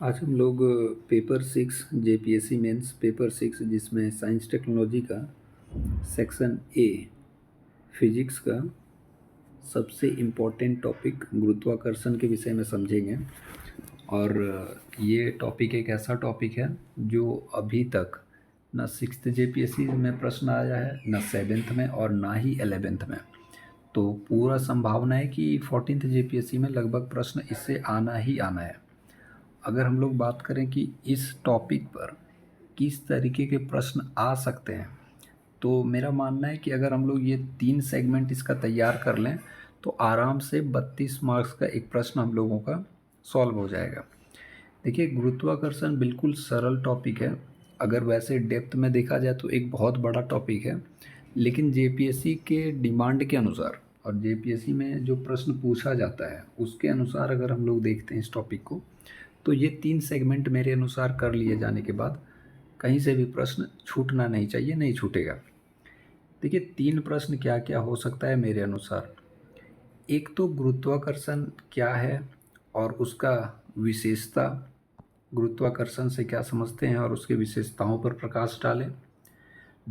आज हम लोग पेपर 6 जेपीएससी मेंस पेपर 6 जिसमें साइंस टेक्नोलॉजी का सेक्शन ए फिजिक्स का सबसे इम्पोर्टेंट टॉपिक गुरुत्वाकर्षण के विषय में समझेंगे। और ये टॉपिक एक ऐसा टॉपिक है जो अभी तक ना 6th जेपीएससी में प्रश्न आया है, ना 7th में और ना ही 11th में। तो पूरा संभावना है कि 14th जेपीएससी में लगभग प्रश्न इससे आना ही आना है। अगर हम लोग बात करें कि इस टॉपिक पर किस तरीके के प्रश्न आ सकते हैं, तो मेरा मानना है कि अगर हम लोग ये 3 सेगमेंट इसका तैयार कर लें तो आराम से 32 मार्क्स का एक प्रश्न हम लोगों का सॉल्व हो जाएगा। देखिए, गुरुत्वाकर्षण बिल्कुल सरल टॉपिक है। अगर वैसे डेप्थ में देखा जाए तो एक बहुत बड़ा टॉपिक है, लेकिन जेपीएससी के डिमांड के अनुसार और जेपीएससी में जो प्रश्न पूछा जाता है उसके अनुसार अगर हम लोग देखते हैं इस टॉपिक को, तो ये 3 सेगमेंट मेरे अनुसार कर लिए जाने के बाद कहीं से भी प्रश्न छूटना नहीं चाहिए, नहीं छूटेगा। देखिए, 3 प्रश्न क्या क्या हो सकता है मेरे अनुसार। एक तो गुरुत्वाकर्षण क्या है और उसका विशेषता, गुरुत्वाकर्षण से क्या समझते हैं और उसके विशेषताओं पर प्रकाश डालें।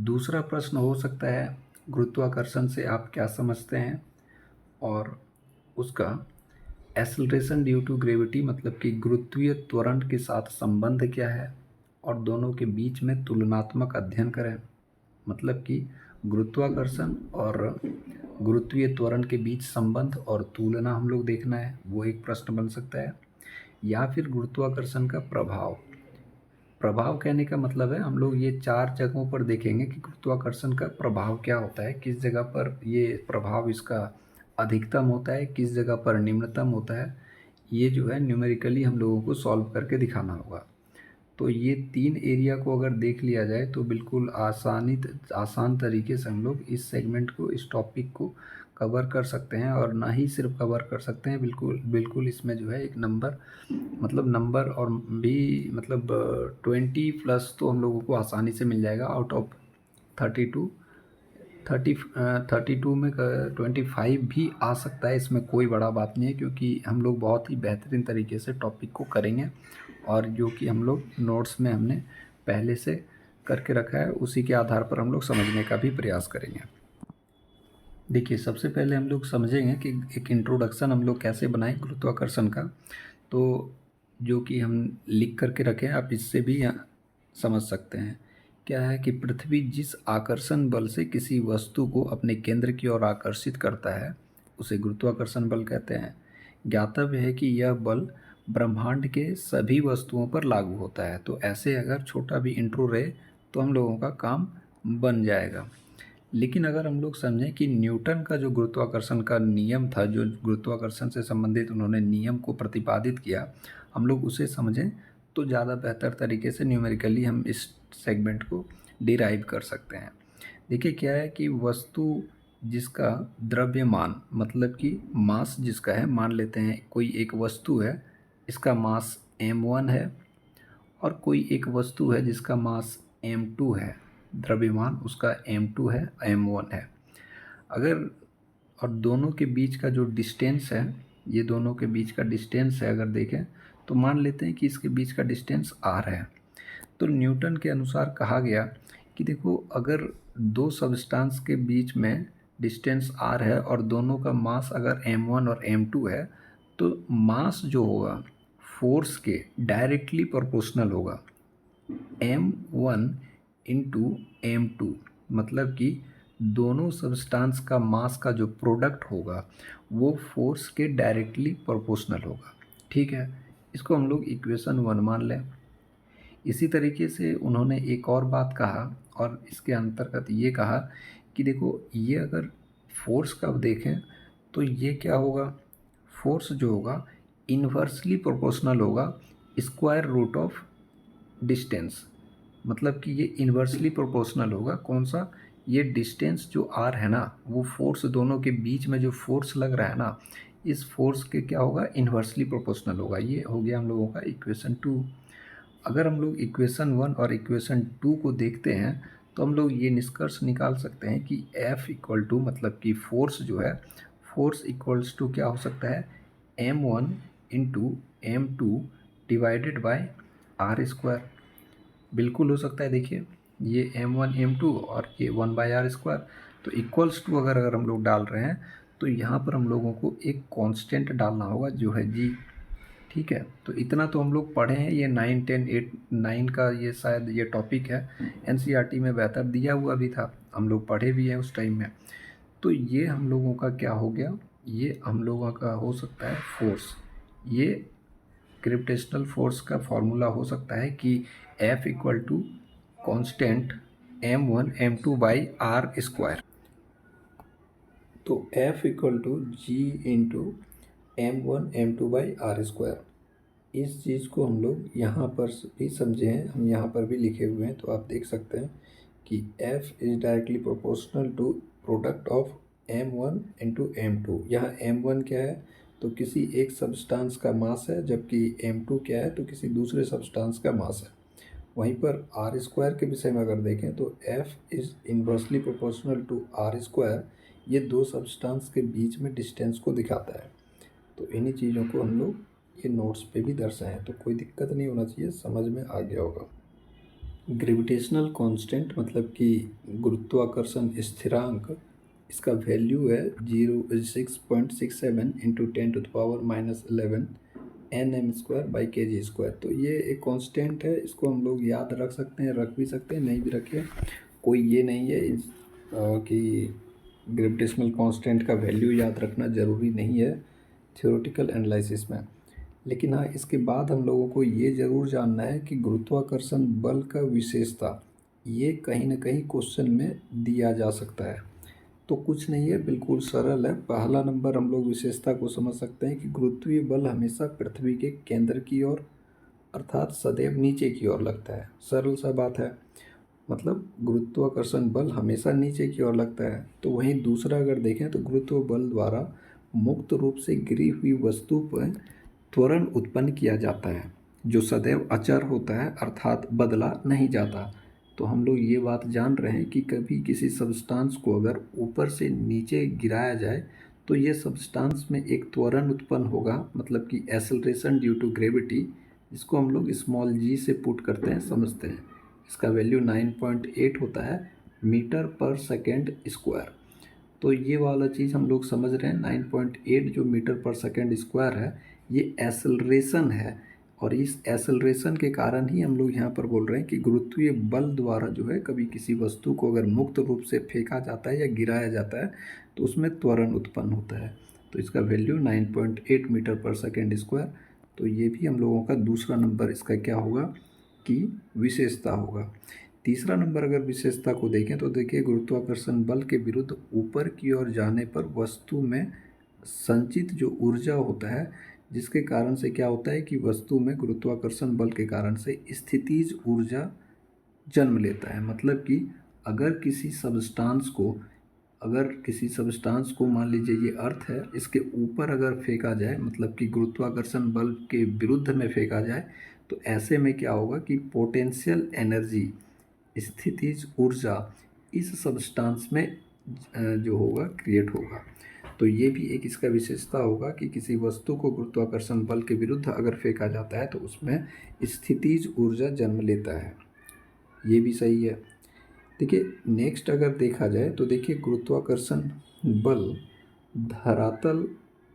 दूसरा प्रश्न हो सकता है गुरुत्वाकर्षण से आप क्या समझते हैं और उसका एक्सेलरेशन ड्यू टू ग्रेविटी मतलब कि गुरुत्वीय त्वरण के साथ संबंध क्या है, और दोनों के बीच में तुलनात्मक अध्ययन करें। मतलब कि गुरुत्वाकर्षण और गुरुत्वीय त्वरण के बीच संबंध और तुलना हम लोग देखना है, वो एक प्रश्न बन सकता है। या फिर गुरुत्वाकर्षण का प्रभाव, प्रभाव कहने का मतलब है हम लोग ये 4 जगहों पर देखेंगे कि गुरुत्वाकर्षण का प्रभाव क्या होता है, किस जगह पर ये प्रभाव इसका अधिकतम होता है, किस जगह पर निम्नतम होता है। ये जो है न्यूमेरिकली हम लोगों को सॉल्व करके दिखाना होगा। तो ये 3 एरिया को अगर देख लिया जाए तो बिल्कुल आसान तरीके से हम लोग इस सेगमेंट को, इस टॉपिक को कवर कर सकते हैं। और ना ही सिर्फ कवर कर सकते हैं, बिल्कुल इसमें जो है एक नंबर और भी मतलब 20+ तो हम लोगों को आसानी से मिल जाएगा। आउट ऑफ 32 32 में 25 भी आ सकता है, इसमें कोई बड़ा बात नहीं है, क्योंकि हम लोग बहुत ही बेहतरीन तरीके से टॉपिक को करेंगे और जो कि हम लोग नोट्स में हमने पहले से करके रखा है उसी के आधार पर हम लोग समझने का भी प्रयास करेंगे। देखिए, सबसे पहले हम लोग समझेंगे कि एक इंट्रोडक्शन हम लोग कैसे बनाएं गुरुत्वाकर्षण का। तो जो कि हम लिख करके रखें, आप इससे भी समझ सकते हैं। क्या है कि पृथ्वी जिस आकर्षण बल से किसी वस्तु को अपने केंद्र की ओर आकर्षित करता है उसे गुरुत्वाकर्षण बल कहते हैं। ज्ञातव्य है कि यह बल ब्रह्मांड के सभी वस्तुओं पर लागू होता है। तो ऐसे अगर छोटा भी इंट्रो रहे तो हम लोगों का काम बन जाएगा। लेकिन अगर हम लोग समझें कि न्यूटन का जो गुरुत्वाकर्षण का नियम था, जो गुरुत्वाकर्षण से संबंधित उन्होंने नियम को प्रतिपादित किया, हम लोग उसे समझें तो ज़्यादा बेहतर तरीके से न्यूमेरिकली हम इस सेगमेंट को डिराइव कर सकते हैं। देखिए, क्या है कि वस्तु जिसका द्रव्यमान मतलब कि मास जिसका है, मान लेते हैं कोई एक वस्तु है, इसका मास m1 है, और कोई एक वस्तु है जिसका मास m2 है, द्रव्यमान उसका m2 है, m1 है। अगर और दोनों के बीच का जो डिस्टेंस है, ये दोनों के बीच का डिस्टेंस है, अगर देखें तो मान लेते हैं कि इसके बीच का डिस्टेंस r है। तो न्यूटन के अनुसार कहा गया कि देखो, अगर दो सबस्टांस के बीच में डिस्टेंस r है और दोनों का मास अगर m1 और m2 है, तो मास जो होगा फोर्स के डायरेक्टली प्रोपोर्शनल होगा m1 इंटू m2। मतलब कि दोनों सब्सटेंस का मास का जो प्रोडक्ट होगा वो फोर्स के डायरेक्टली प्रोपोर्शनल होगा। ठीक है, इसको हम लोग इक्वेशन 1 मान लें। इसी तरीके से उन्होंने एक और बात कहा, और इसके अंतर्गत ये कहा कि देखो, ये अगर फोर्स का देखें तो ये क्या होगा, फोर्स जो होगा इन्वर्सली प्रोपोर्शनल होगा स्क्वायर रूट ऑफ डिस्टेंस। मतलब कि ये इन्वर्सली प्रोपोर्शनल होगा, कौन सा, ये डिस्टेंस जो आर है ना, वो फोर्स दोनों के बीच में जो फोर्स लग रहा है ना, इस फोर्स के क्या होगा, इन्वर्सली प्रोपोर्शनल होगा। ये हो गया हम लोगों का इक्वेशन 2। अगर हम लोग इक्वेशन 1 और इक्वेशन 2 को देखते हैं तो हम लोग ये निष्कर्ष निकाल सकते हैं कि F इक्वल टू मतलब कि फोर्स जो है, फोर्स इक्वल्स टू क्या हो सकता है, m1 into m2 divided by R square. बिल्कुल हो सकता है, देखिए ये m1 m2 और ये 1/r²। तो इक्वल्स टू अगर हम लोग डाल रहे हैं तो यहाँ पर हम लोगों को एक कांस्टेंट डालना होगा जो है g। ठीक है, तो इतना तो हम लोग पढ़े हैं, ये 9, 10, 8, 9 का ये शायद ये टॉपिक है, एनसीईआरटी में बेहतर दिया हुआ भी था, हम लोग पढ़े भी हैं उस टाइम में। तो ये हम लोगों का क्या हो गया, ये हम लोगों का हो सकता है फोर्स। ये ग्रेविटेशनल फोर्स का फॉर्मूला हो सकता है कि F equal to constant m1 m2 by R square. तो F equal to G into m1 m2 by R square. इस चीज़ को हम लोग यहाँ पर भी समझे हैं, हम यहाँ पर भी लिखे हुए हैं, तो आप देख सकते हैं कि F is directly proportional to product of m1 into m2। यहाँ m1 क्या है, तो किसी एक सब्सटेंस का मास है, जबकि m2 क्या है, तो किसी दूसरे सब्सटेंस का मास है। वहीं पर आर स्क्वायर के विषय में अगर देखें तो F is inversely proportional to R square. ये दो सब्सटेंस के बीच में डिस्टेंस को दिखाता है। तो इन्हीं चीज़ों को हम लोग ये नोट्स पे भी दर्शाएं, तो कोई दिक्कत नहीं होना चाहिए, समझ में आ गया होगा। ग्रेविटेशनल कांस्टेंट मतलब कि गुरुत्वाकर्षण स्थिरांक, इसका वैल्यू है 6.67 इंटू 10⁻⁻11 Nm² बाई kg²। तो ये एक कांस्टेंट है, इसको हम लोग याद रख सकते हैं, रख भी सकते हैं, नहीं भी रखे, कोई ये नहीं है कि ग्रेविटेशनल कांस्टेंट का वैल्यू याद रखना ज़रूरी नहीं है थ्योरेटिकल एनालिसिस में। लेकिन हाँ, इसके बाद हम लोगों को ये ज़रूर जानना है कि गुरुत्वाकर्षण बल का विशेषता, ये कहीं ना कहीं क्वेश्चन में दिया जा सकता है। तो कुछ नहीं है, बिल्कुल सरल है। पहला नंबर हम लोग विशेषता को समझ सकते हैं कि गुरुत्वीय बल हमेशा पृथ्वी के केंद्र की ओर अर्थात सदैव नीचे की ओर लगता है। सरल सा बात है, मतलब गुरुत्वाकर्षण बल हमेशा नीचे की ओर लगता है। तो वहीं दूसरा अगर देखें तो गुरुत्व बल द्वारा मुक्त रूप से गिरी हुई वस्तु पर त्वरण उत्पन्न किया जाता है, जो सदैव अचर होता है अर्थात बदला नहीं जाता। तो हम लोग ये बात जान रहे हैं कि कभी किसी सब्सटेंस को अगर ऊपर से नीचे गिराया जाए तो ये सब्सटेंस में एक त्वरण उत्पन्न होगा, मतलब कि एक्सेलरेशन ड्यू टू ग्रेविटी, जिसको हम लोग स्मॉल g से पुट करते हैं, समझते हैं। इसका वैल्यू 9.8 होता है मीटर पर सेकेंड स्क्वायर। तो ये वाला चीज़ हम लोग समझ रहे हैं, 9.8 जो मीटर पर सेकेंड स्क्वायर है, ये एक्सेलरेशन है। और इस एक्सेलरेशन के कारण ही हम लोग यहाँ पर बोल रहे हैं कि गुरुत्वीय बल द्वारा जो है कभी किसी वस्तु को अगर मुक्त रूप से फेंका जाता है या गिराया जाता है तो उसमें त्वरण उत्पन्न होता है। तो इसका वैल्यू 9.8 मीटर पर सेकेंड स्क्वायर। तो ये भी हम लोगों का दूसरा नंबर इसका क्या होगा कि विशेषता होगा। तीसरा नंबर अगर विशेषता को देखें तो देखिए, गुरुत्वाकर्षण बल के विरुद्ध ऊपर की ओर जाने पर वस्तु में संचित जो ऊर्जा होता है, जिसके कारण से क्या होता है कि वस्तु में गुरुत्वाकर्षण बल के कारण से स्थितिज ऊर्जा जन्म लेता है। मतलब कि अगर किसी सब्सटेंस को मान लीजिए ये अर्थ है, इसके ऊपर अगर फेंका जाए, मतलब कि गुरुत्वाकर्षण बल के विरुद्ध में फेंका जाए, तो ऐसे में क्या होगा कि पोटेंशियल एनर्जी, स्थितिज ऊर्जा इस सब्सटेंस में जो होगा क्रिएट होगा। तो ये भी एक इसका विशेषता होगा कि किसी वस्तु को गुरुत्वाकर्षण बल के विरुद्ध अगर फेंका जाता है तो उसमें स्थितिज ऊर्जा जन्म लेता है। ये भी सही है। देखिए नेक्स्ट अगर देखा जाए तो देखिए, गुरुत्वाकर्षण बल धरातल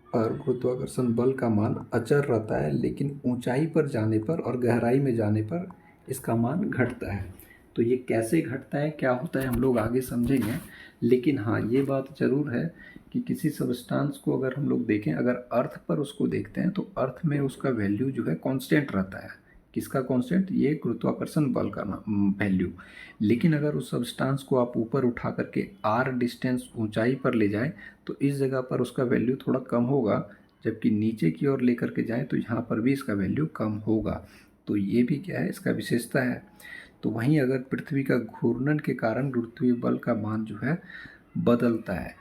पर गुरुत्वाकर्षण बल का मान अचर रहता है, लेकिन ऊंचाई पर जाने पर और गहराई में जाने पर इसका मान घटता है। तो ये कैसे घटता है, क्या होता है, हम लोग आगे समझेंगे। लेकिन हाँ, ये बात ज़रूर है कि किसी सब्सटेंस को अगर हम लोग देखें, अगर अर्थ पर उसको देखते हैं तो अर्थ में उसका वैल्यू जो है कांस्टेंट रहता है। किसका कांस्टेंट, ये गुरुत्वाकर्षण बल का वैल्यू। लेकिन अगर उस सब्सटेंस को आप ऊपर उठा करके r डिस्टेंस ऊंचाई पर ले जाएं तो इस जगह पर उसका वैल्यू थोड़ा कम होगा, जबकि नीचे की ओर लेकर के जाएं तो यहाँ पर भी इसका वैल्यू कम होगा। तो ये भी क्या है, इसका विशेषता है। तो वहीं अगर पृथ्वी का घूर्णन के कारण गुरुत्वीय बल का मान जो है बदलता है।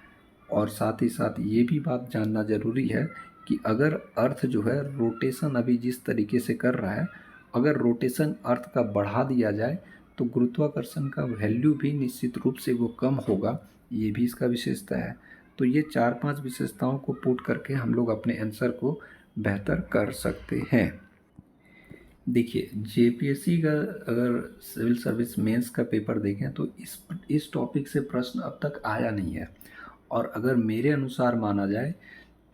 और साथ ही साथ ये भी बात जानना ज़रूरी है कि अगर अर्थ जो है रोटेशन अभी जिस तरीके से कर रहा है, अगर रोटेशन अर्थ का बढ़ा दिया जाए तो गुरुत्वाकर्षण का वैल्यू भी निश्चित रूप से वो कम होगा। ये भी इसका विशेषता है। तो ये 4-5 विशेषताओं को पुट करके हम लोग अपने आंसर को बेहतर कर सकते हैं। देखिए, जेपीएससी का अगर सिविल सर्विस मेंस का पेपर देखें तो इस टॉपिक से प्रश्न अब तक आया नहीं है। और अगर मेरे अनुसार माना जाए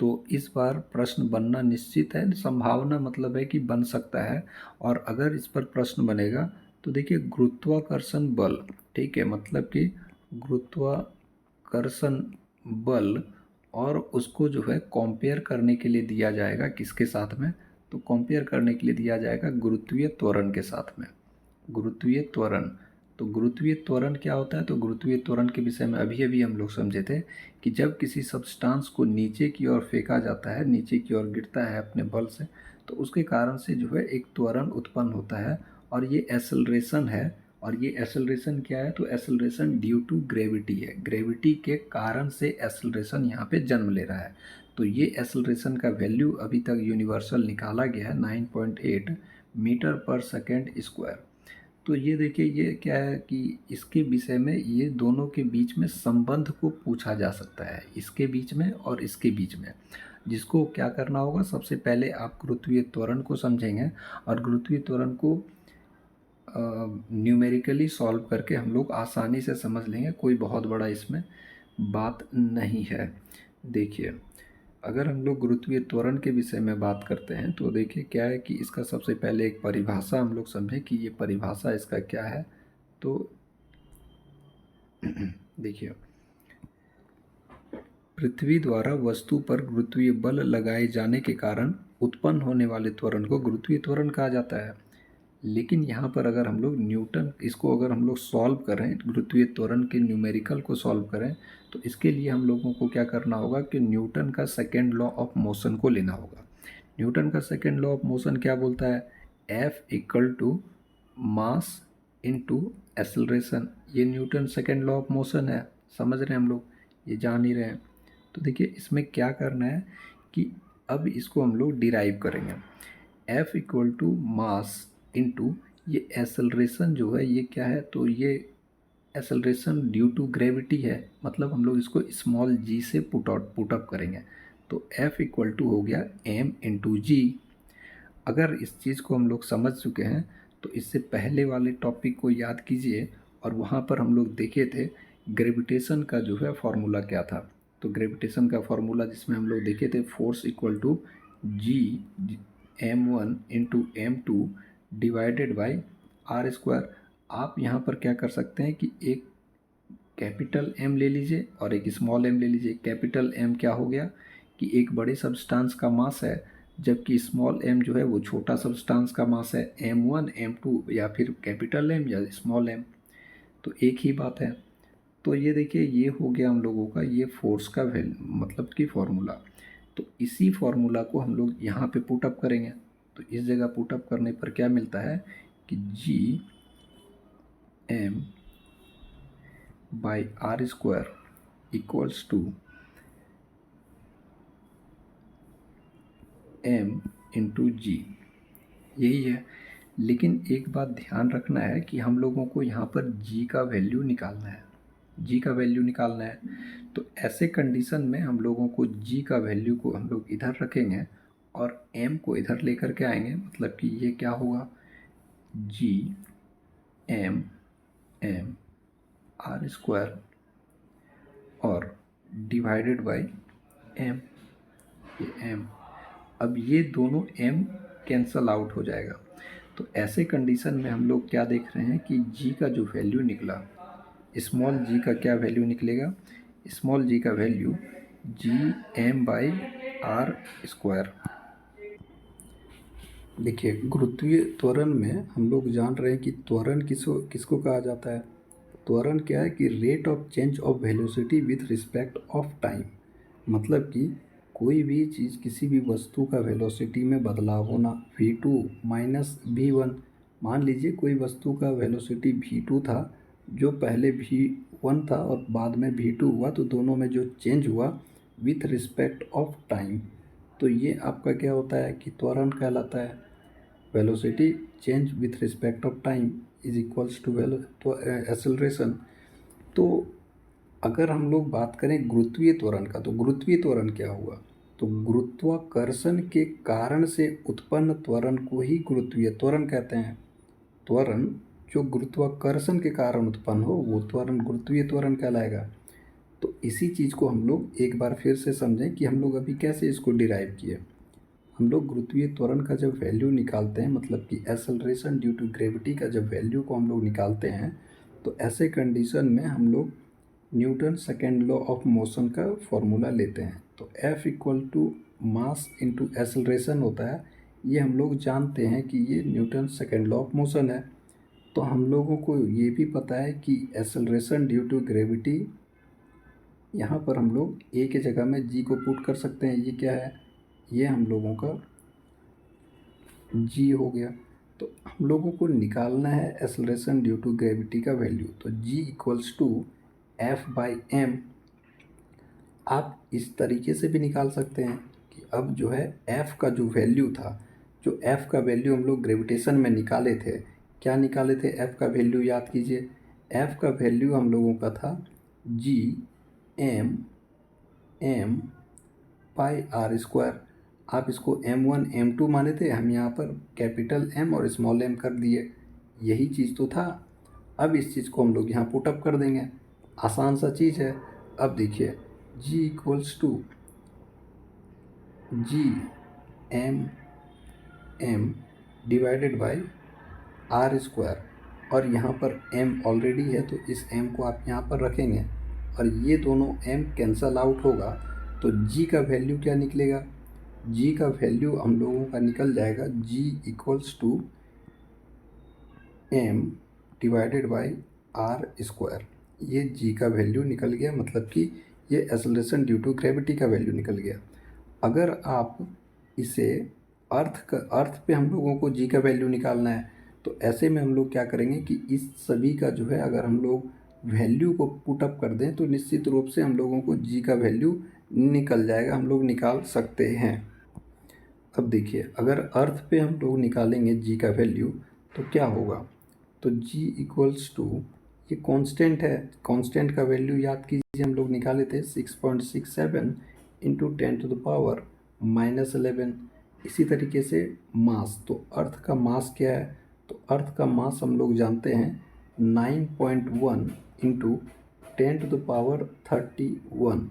तो इस बार प्रश्न बनना निश्चित है, संभावना मतलब है कि बन सकता है। और अगर इस पर प्रश्न बनेगा तो देखिए, गुरुत्वाकर्षण बल, ठीक है, मतलब कि गुरुत्वाकर्षण बल, और उसको जो है कंपेयर करने के लिए दिया जाएगा किसके साथ में, तो कंपेयर करने के लिए दिया जाएगा गुरुत्वीय त्वरण के साथ में। गुरुत्वीय त्वरण, तो गुरुत्वीय त्वरण क्या होता है, तो गुरुत्वीय त्वरण के विषय में अभी अभी हम लोग समझे थे कि जब किसी सब्सटेंस को नीचे की ओर फेंका जाता है, नीचे की ओर गिरता है अपने बल से, तो उसके कारण से जो है एक त्वरण उत्पन्न होता है। और ये एक्सेलरेशन है। और ये एक्सेलरेशन क्या है, तो एक्सेलरेशन ड्यू टू ग्रेविटी है। ग्रेविटी के कारण से एक्सेलरेशन यहाँ पे जन्म ले रहा है। तो ये एक्सेलरेशन का वैल्यू अभी तक यूनिवर्सल निकाला गया है 9.8 मीटर पर सेकेंड स्क्वायर। तो ये देखिए, ये क्या है कि इसके विषय में ये दोनों के बीच में संबंध को पूछा जा सकता है, इसके बीच में और इसके बीच में। जिसको क्या करना होगा, सबसे पहले आप गुरुत्वीय त्वरण को समझेंगे, और गुरुत्वीय त्वरण को न्यूमेरिकली सॉल्व करके हम लोग आसानी से समझ लेंगे, कोई बहुत बड़ा इसमें बात नहीं है। देखिए, अगर हम लोग गुरुत्वीय त्वरण के विषय में बात करते हैं तो देखिए क्या है कि इसका सबसे पहले एक परिभाषा हम लोग समझें कि ये परिभाषा इसका क्या है। तो देखिए, पृथ्वी द्वारा वस्तु पर गुरुत्वीय बल लगाए जाने के कारण उत्पन्न होने वाले त्वरण को गुरुत्वीय त्वरण कहा जाता है। लेकिन यहाँ पर अगर हम लोग न्यूटन, इसको अगर हम लोग सॉल्व करें, गुरुत्वीय त्वरण के न्यूमेरिकल को सॉल्व करें, तो इसके लिए हम लोगों को क्या करना होगा कि न्यूटन का सेकेंड लॉ ऑफ मोशन को लेना होगा। न्यूटन का सेकेंड लॉ ऑफ मोशन क्या बोलता है, F equal to mass into acceleration. ये Newton second law of motion है, समझ रहे हैं हम लोग, ये जान ही रहे हैं। तो देखिए, इसमें क्या करना है कि अब इसको हम लोग डिराइव करेंगे। F equal to mass into, ये एक्सेलरेशन जो है ये क्या है, तो ये एक्सेलरेशन ड्यू टू ग्रेविटी है, मतलब हम लोग इसको स्मॉल जी से पुटअप करेंगे। तो एफ इक्वल टू हो गया एम इंटू जी। अगर इस चीज़ को हम लोग समझ चुके हैं तो इससे पहले वाले टॉपिक को याद कीजिए, और वहाँ पर हम लोग देखे थे ग्रेविटेशन का जो है फॉर्मूला क्या था। तो ग्रेविटेशन का फॉर्मूला जिसमें हम लोग देखे थे force equal to G m1 into m2 divided by R square. आप यहाँ पर क्या कर सकते हैं कि एक कैपिटल एम ले लीजिए और एक स्मॉल एम ले लीजिए। कैपिटल एम क्या हो गया कि एक बड़े सब्सटेंस का मास है, जबकि स्मॉल एम जो है वो छोटा सब्सटेंस का मास है। m1 m2 या फिर कैपिटल एम या स्मॉल एम, तो एक ही बात है। तो ये देखिए, ये हो गया हम लोगों का ये फोर्स का मतलब कि फॉर्मूला। तो इसी फॉर्मूला को हम लोग यहाँ पे पुटअप करेंगे। तो इस जगह पुटअप करने पर क्या मिलता है कि G M by R square equals to M into G, यही है। लेकिन एक बात ध्यान रखना है कि हम लोगों को यहाँ पर जी का वैल्यू निकालना है, जी का वैल्यू निकालना है। तो ऐसे कंडीशन में हम लोगों को जी का वैल्यू को हम लोग इधर रखेंगे और एम को इधर लेकर के आएंगे, मतलब कि ये क्या होगा, G M M R square और डिवाइडेड बाई एम, ये एम। अब ये दोनों m कैंसल आउट हो जाएगा। तो ऐसे कंडीशन में हम लोग क्या देख रहे हैं कि g का जो वैल्यू निकला, स्मॉल g का क्या वैल्यू निकलेगा, स्मॉल g का value G M by R square. देखिए, गुरुत्वीय त्वरण में हम लोग जान रहे हैं कि त्वरण किसको किसको कहा जाता है। त्वरण क्या है कि rate of change of velocity with respect of time, मतलब कि कोई भी चीज़, किसी भी वस्तु का वेलोसिटी में बदलाव होना। v2 माइनस v1, मान लीजिए कोई वस्तु का वेलोसिटी v2 था, जो पहले v1 था और बाद में v2 हुआ, तो दोनों में जो चेंज हुआ विथ रिस्पेक्ट ऑफ टाइम, तो ये आपका क्या होता है कि त्वरण कहलाता है। Velocity change with respect of time is equals to acceleration. तो अगर हम लोग बात करें गुरुत्वीय त्वरण का, तो गुरुत्वीय त्वरण क्या हुआ, तो गुरुत्वाकर्षण के कारण से उत्पन्न त्वरण को ही गुरुत्वीय त्वरण कहते हैं। त्वरण जो गुरुत्वाकर्षण के कारण उत्पन्न हो वो त्वरण गुरुत्वीय त्वरण कहलाएगा। तो इसी चीज़ को हम लोग एक बार फिर से समझें कि हम लोग अभी कैसे इसको डिराइव किए। हम लोग गुरुत्वीय त्वरण का जब वैल्यू निकालते हैं, मतलब कि एक्सेलरेशन ड्यू टू ग्रेविटी का जब वैल्यू को हम लोग निकालते हैं, तो ऐसे कंडीशन में हम लोग Newton second law of motion का फॉर्मूला लेते हैं। तो F equal to mass into acceleration होता है। ये हम लोग जानते हैं कि ये Newton second law of motion है। तो हम लोगों को ये भी पता है कि एक्सेलरेशन ड्यू टू ग्रेविटी, यहाँ पर हम लोग ए के जगह में जी को पुट कर सकते हैं। ये क्या है, ये हम लोगों का जी हो गया। तो हम लोगों को निकालना है एक्सेलरेशन ड्यू टू ग्रेविटी का वैल्यू। तो G equals to F by M. आप इस तरीके से भी निकाल सकते हैं कि अब जो है एफ़ का जो वैल्यू था, जो एफ़ का वैल्यू हम लोग ग्रेविटेशन में निकाले थे, क्या निकाले थे एफ़ का वैल्यू, याद कीजिए। एफ़ का वैल्यू हम लोगों का था G M M by R square. आप इसको M1 M2 माने थे, हम यहाँ पर कैपिटल M और स्मॉल m कर दिए। यही चीज़ तो था। अब इस चीज़ को हम लोग यहाँ पुटअप कर देंगे, आसान सा चीज़ है। अब देखिए G equals to G M M divided by R square, और यहाँ पर m ऑलरेडी है तो इस m को आप यहाँ पर रखेंगे और ये दोनों m कैंसल आउट होगा। तो g का वैल्यू क्या निकलेगा, g का वैल्यू हम लोगों का निकल जाएगा g equals to m divided by R square. ये g का वैल्यू निकल गया, मतलब कि ये एक्सेलरेशन ड्यू टू ग्रेविटी का वैल्यू निकल गया। अगर आप इसे अर्थ पे हम लोगों को g का वैल्यू निकालना है, तो ऐसे में हम लोग क्या करेंगे कि इस सभी का जो है अगर हम लोग वैल्यू को पुटअप कर दें तो निश्चित रूप से हम लोगों को g का वैल्यू निकल जाएगा, हम लोग निकाल सकते हैं। अब देखिए अगर अर्थ पे हम लोग निकालेंगे g का वैल्यू तो क्या होगा, तो g इक्वल्स टू, ये कांस्टेंट है, कांस्टेंट का वैल्यू याद कीजिए हम लोग निकाले थे 6.67 इंटू 10⁻⁻11। इसी तरीके से मास, तो अर्थ का मास क्या है, तो अर्थ का मास हम लोग जानते हैं 9.1 इंटू 10⁻31,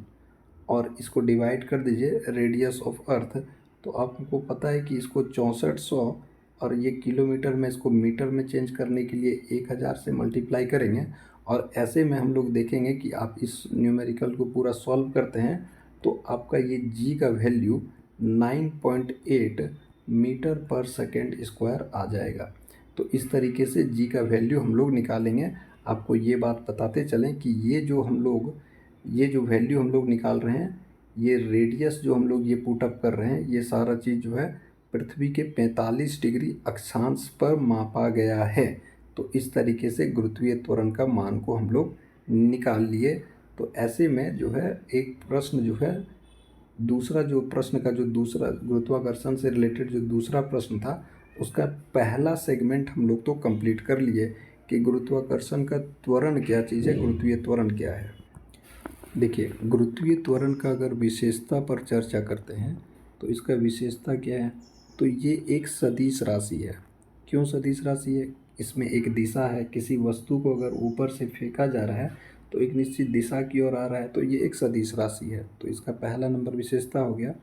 और इसको डिवाइड कर दीजिए रेडियस ऑफ अर्थ। तो आपको पता है कि इसको 6400 और ये किलोमीटर में, इसको मीटर में चेंज करने के लिए 1000 से मल्टीप्लाई करेंगे। और ऐसे में हम लोग देखेंगे कि आप इस न्यूमेरिकल को पूरा सॉल्व करते हैं तो आपका ये g का वैल्यू 9.8 मीटर पर सेकेंड स्क्वायर आ जाएगा। तो इस तरीके से g का वैल्यू हम लोग निकालेंगे। आपको ये बात बताते चलें कि ये जो वैल्यू हम लोग निकाल रहे हैं, ये रेडियस जो हम लोग ये पुटअप कर रहे हैं, ये सारा चीज़ जो है पृथ्वी के 45 डिग्री अक्षांश पर मापा गया है। तो इस तरीके से गुरुत्वीय त्वरण का मान को हम लोग निकाल लिए। तो ऐसे में जो है एक प्रश्न जो है, दूसरा जो प्रश्न का जो दूसरा गुरुत्वाकर्षण से रिलेटेड जो दूसरा प्रश्न था, उसका पहला सेगमेंट हम लोग तो कंप्लीट कर लिए कि गुरुत्वाकर्षण का त्वरण क्या चीज़ है, गुरुत्वीय त्वरण क्या है। देखिए गुरुत्वीय त्वरण का अगर विशेषता पर चर्चा करते हैं तो इसका विशेषता क्या है, तो ये एक सदिश राशि है। क्यों सदिश राशि है, इसमें एक दिशा है, किसी वस्तु को अगर ऊपर से फेंका जा रहा है तो एक निश्चित दिशा की ओर आ रहा है, तो ये एक सदिश राशि है। तो इसका पहला नंबर विशेषता हो गया।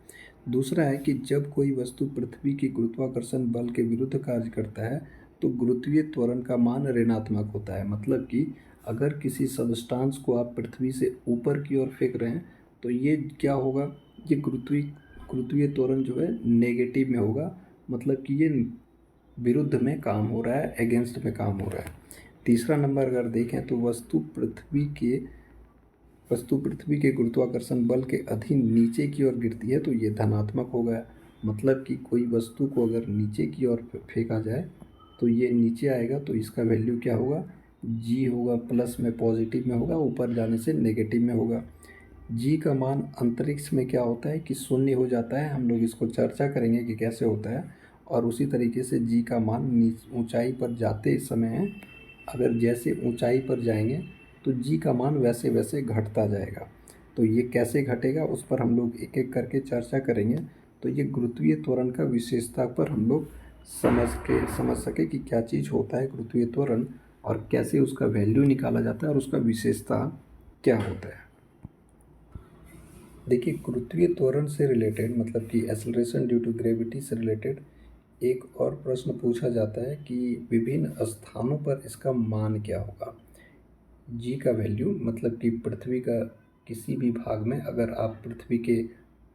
दूसरा है कि जब कोई वस्तु पृथ्वी के गुरुत्वाकर्षण बल के विरुद्ध कार्य करता है तो गुरुत्वीय त्वरण का मान ऋणात्मक होता है। मतलब कि अगर किसी सबस्टांस को आप पृथ्वी से ऊपर की ओर फेंक रहे हैं तो ये क्या होगा, ये गुरुत्वीय त्वरण जो है नेगेटिव में होगा, मतलब कि ये विरुद्ध में काम हो रहा है, अगेंस्ट में काम हो रहा है। तीसरा नंबर अगर देखें तो वस्तु पृथ्वी के गुरुत्वाकर्षण बल के अधीन नीचे की ओर गिरती है तो ये धनात्मक होगा। मतलब कि कोई वस्तु को अगर नीचे की ओर फेंका जाए तो ये नीचे आएगा, तो इसका वैल्यू क्या होगा, जी होगा, प्लस में पॉजिटिव में होगा, ऊपर जाने से नेगेटिव में होगा। जी का मान अंतरिक्ष में क्या होता है कि शून्य हो जाता है, हम लोग इसको चर्चा करेंगे कि कैसे होता है। और उसी तरीके से जी का मान ऊंचाई पर जाते समय, अगर जैसे ऊंचाई पर जाएंगे तो जी का मान वैसे वैसे घटता जाएगा। तो ये कैसे घटेगा उस पर हम लोग एक एक करके चर्चा करेंगे। तो ये गुरुत्वीय त्वरण का विशेषता पर हम लोग समझ सके कि क्या चीज़ होता है गुरुत्वीय त्वरण और कैसे उसका वैल्यू निकाला जाता है और उसका विशेषता क्या होता है। देखिए, गुरुत्वीय त्वरण से रिलेटेड मतलब कि एक्सेलरेशन ड्यू टू ग्रेविटी से रिलेटेड एक और प्रश्न पूछा जाता है कि विभिन्न स्थानों पर इसका मान क्या होगा। जी का वैल्यू मतलब कि पृथ्वी का किसी भी भाग में अगर आप पृथ्वी के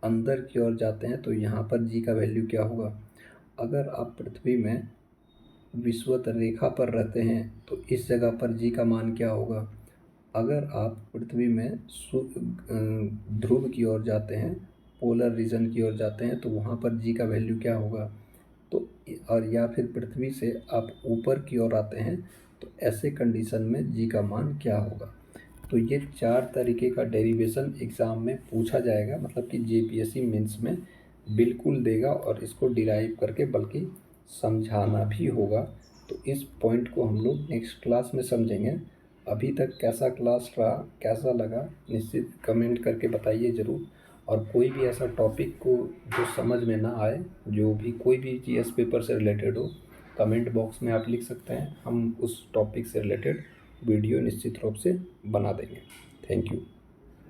अंदर की ओर जाते हैं तो यहाँ पर जी का वैल्यू क्या होगा। अगर आप पृथ्वी में विषुवत रेखा पर रहते हैं तो इस जगह पर जी का मान क्या होगा। अगर आप पृथ्वी में ध्रुव की ओर जाते हैं, पोलर रीजन की ओर जाते हैं तो वहाँ पर जी का वैल्यू क्या होगा। तो और या फिर पृथ्वी से आप ऊपर की ओर आते हैं तो ऐसे कंडीशन में जी का मान क्या होगा। तो ये 4 तरीके का डेरिवेशन एग्ज़ाम में पूछा जाएगा, मतलब कि जेपीएससी मेंस में बिल्कुल देगा और इसको डिराइव करके बल्कि समझाना भी होगा। तो इस पॉइंट को हम लोग नेक्स्ट क्लास में समझेंगे। अभी तक कैसा क्लास रहा, कैसा लगा, निश्चित कमेंट करके बताइए ज़रूर। और कोई भी ऐसा टॉपिक को जो समझ में ना आए, जो भी कोई भी जीएस पेपर से रिलेटेड हो, कमेंट बॉक्स में आप लिख सकते हैं। हम उस टॉपिक से रिलेटेड वीडियो निश्चित रूप से बना देंगे। Thank you.